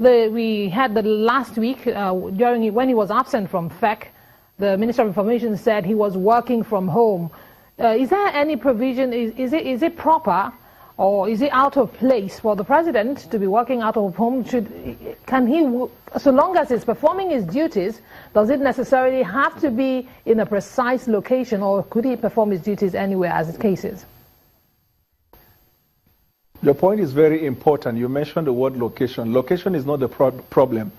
We had the last week, when he was absent from FEC, the Minister of Information said he was working from home. Is there any provision, is it proper, or is it out of place for the President to be working out of home? Can he, so long as he's performing his duties, does it necessarily have to be in a precise location, or could he perform his duties anywhere as the case is? Your point is very important. You mentioned the word location. Location is not the problem.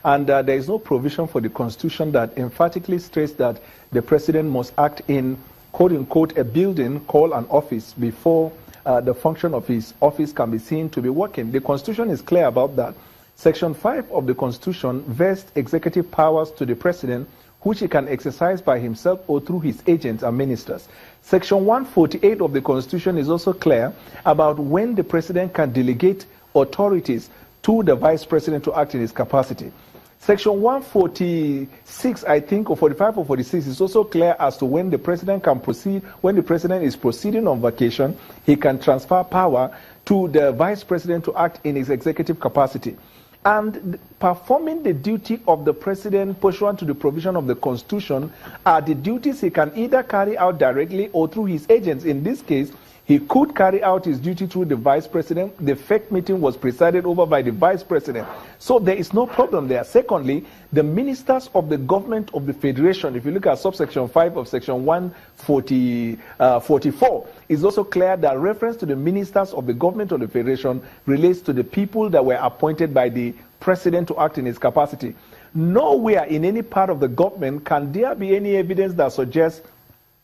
And there is no provision for the Constitution that emphatically states that the President must act in, quote-unquote, a building called an office before the function of his office can be seen to be working. The Constitution is clear about that. Section 5 of the Constitution vests executive powers to the President, which he can exercise by himself or through his agents and ministers. Section 148 of the Constitution is also clear about when the President can delegate authorities to the Vice President to act in his capacity. Section 146, I think, or 45 or 46 is also clear as to when the President can proceed, when the President is proceeding on vacation, he can transfer power to the Vice President to act in his executive capacity. And performing the duty of the President pursuant to the provision of the Constitution are the duties he can either carry out directly or through his agents. In this case, he could carry out his duty through the Vice President. The FEC meeting was presided over by the Vice President. So there is no problem there. Secondly, the ministers of the government of the Federation, if you look at subsection 5 of section 144, is also clear that reference to the ministers of the government of the Federation relates to the people that were appointed by the President to act in his capacity. Nowhere in any part of the government can there be any evidence that suggests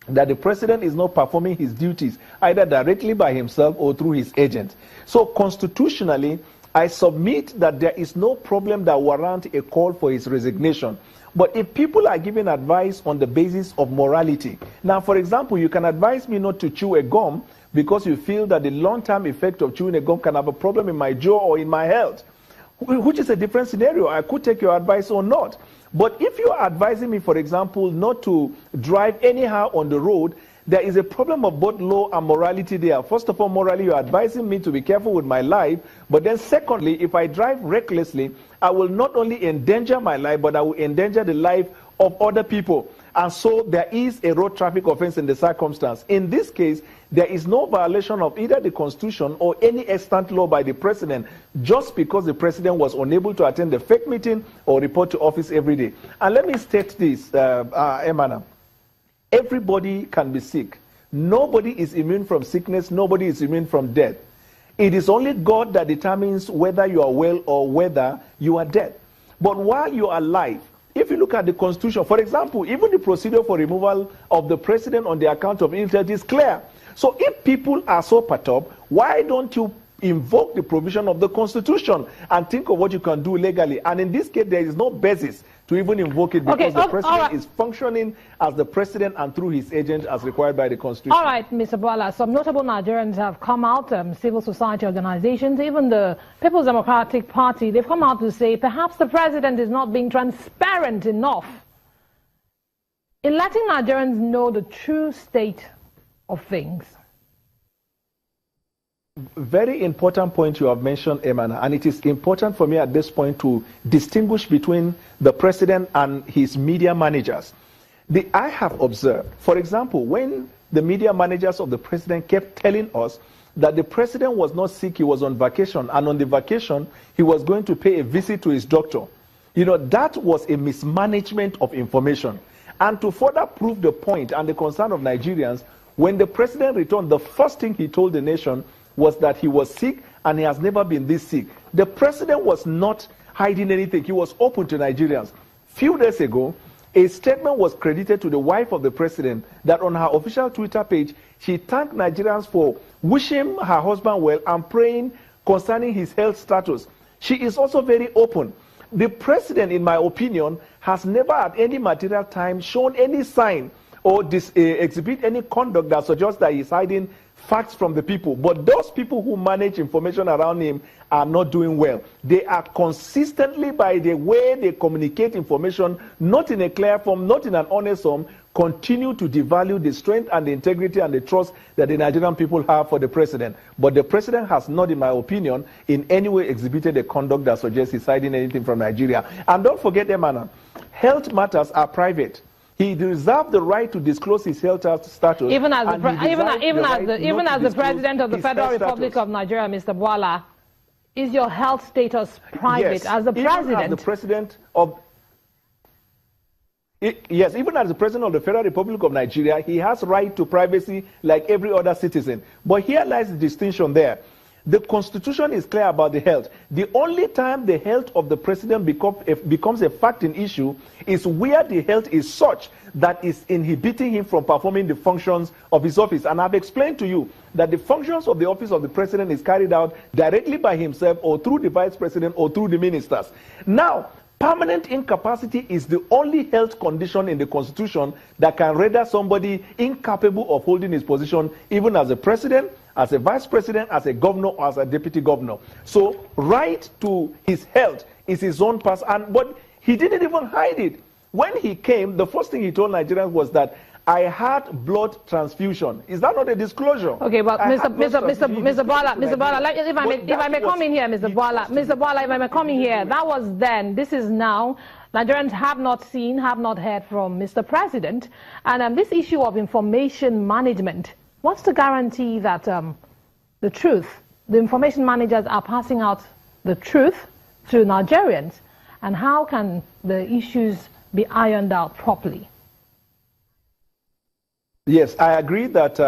that the President is not performing his duties either directly by himself or through his agent. So constitutionally, I submit that there is no problem that warrants a call for his resignation. But if people are giving advice on the basis of morality, now for example, you can advise me not to chew a gum because you feel that the long-term effect of chewing a gum can have a problem in my jaw or in my health, which is a different scenario. I could take your advice or not. But if you are advising me, for example, not to drive anyhow on the road, there is a problem of both law and morality there. First of all, morally, you're advising me to be careful with my life. But then secondly, if I drive recklessly, I will not only endanger my life, but I will endanger the life of other people. And so there is a road traffic offense in the circumstance. In this case, there is no violation of either the Constitution or any extant law by the President just because the President was unable to attend the FEC meeting or report to office every day. And let me state this, Emana. Everybody can be sick. Nobody is immune from sickness. Nobody is immune from death. It is only God that determines whether you are well or whether you are dead. But while you are alive, if you look at the Constitution, for example, even the procedure for removal of the President on the account of ill health is clear. So if people are so perturbed, why don't you invoke the provision of the Constitution and think of what you can do legally? And in this case, there is no basis to even invoke it because the President is functioning as the President and through his agent as required by the Constitution. All right, Mr. Bwala, some notable Nigerians have come out, civil society organizations, even the People's Democratic Party, they've come out to say perhaps the President is not being transparent enough in letting Nigerians know the true state of things. Very important point you have mentioned, Emana, and it is important for me at this point to distinguish between the President and his media managers. I have observed, for example, when the media managers of the President kept telling us that the President was not sick, he was on vacation, and on the vacation, he was going to pay a visit to his doctor. You know, that was a mismanagement of information. And to further prove the point and the concern of Nigerians, when the President returned, the first thing he told the nation was that he was sick and he has never been this sick. The President was not hiding anything. He was open to Nigerians. Few days ago, a statement was credited to the wife of the President that on her official Twitter page, she thanked Nigerians for wishing her husband well and praying concerning his health status. She is also very open. The President, in my opinion, has never at any material time shown any sign or exhibit any conduct that suggests that he's hiding facts from the people. But those people who manage information around him are not doing well. They are consistently, by the way they communicate information, not in a clear form, not in an honest form, continue to devalue the strength and the integrity and the trust that the Nigerian people have for the president. But the president has not, in my opinion, in any way exhibited a conduct that suggests he's hiding anything from Nigeria. And don't forget, Emana, health matters are private. He reserved the right to disclose his health status. Even as the president of the Federal Republic of Nigeria, Mr. Bwala, is your health status private? Yes, as the president? Even as the president of yes, even as the president of the Federal Republic of Nigeria, he has right to privacy like every other citizen. But here lies the distinction there. The Constitution is clear about the health. The only time the health of the president becomes a facting issue is where the health is such that is inhibiting him from performing the functions of his office. And I've explained to you that the functions of the office of the president is carried out directly by himself or through the vice president or through the ministers. Now, permanent incapacity is the only health condition in the Constitution that can render somebody incapable of holding his position, even as a president, as a vice president, as a governor, or as a deputy governor. So, right to his health is his own pass, but he didn't even hide it. When he came, the first thing he told Nigerians was that I had blood transfusion. Is that not a disclosure? Okay, but Mr. Bwala, if I may come in here, Mr. Bwala, if I may come in here, that was then. This is now. Nigerians have not seen, have not heard from Mr. President, and this issue of information management. What's the guarantee that the truth, the information managers are passing out the truth to Nigerians, and how can the issues be ironed out properly? Yes, I agree that,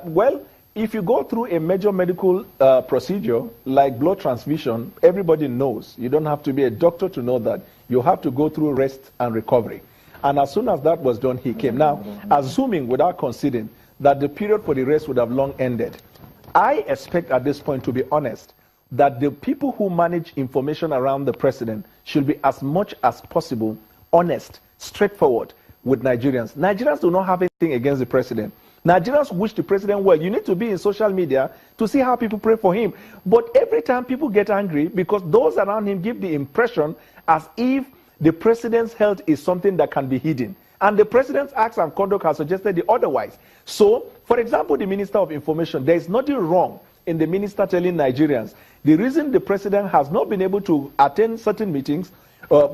well, if you go through a major medical procedure like blood transfusion, everybody knows. You don't have to be a doctor to know that. You have to go through rest and recovery. And as soon as that was done, he came. Now, assuming without conceding that the period for the rest would have long ended, I expect at this point, to be honest, that the people who manage information around the president should be as much as possible honest, straightforward with Nigerians. Nigerians do not have anything against the president. Nigerians wish the president well. You need to be in social media to see how people pray for him. But every time people get angry because those around him give the impression as if the president's health is something that can be hidden. And the president's acts and conduct has suggested the otherwise. So, for example, the Minister of Information, there is nothing wrong in the minister telling Nigerians the reason the president has not been able to attend certain meetings,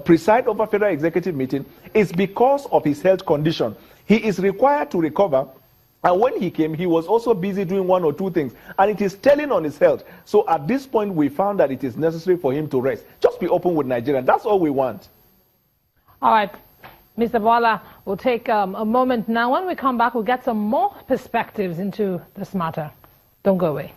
preside over federal executive meeting, is because of his health condition. He is required to recover, and when he came, he was also busy doing one or two things, and it is telling on his health. So at this point, we found that it is necessary for him to rest. Just be open with Nigerians. That's all we want. All right. Mr. Bwala, we'll take a moment now. When we come back, we'll get some more perspectives into this matter. Don't go away.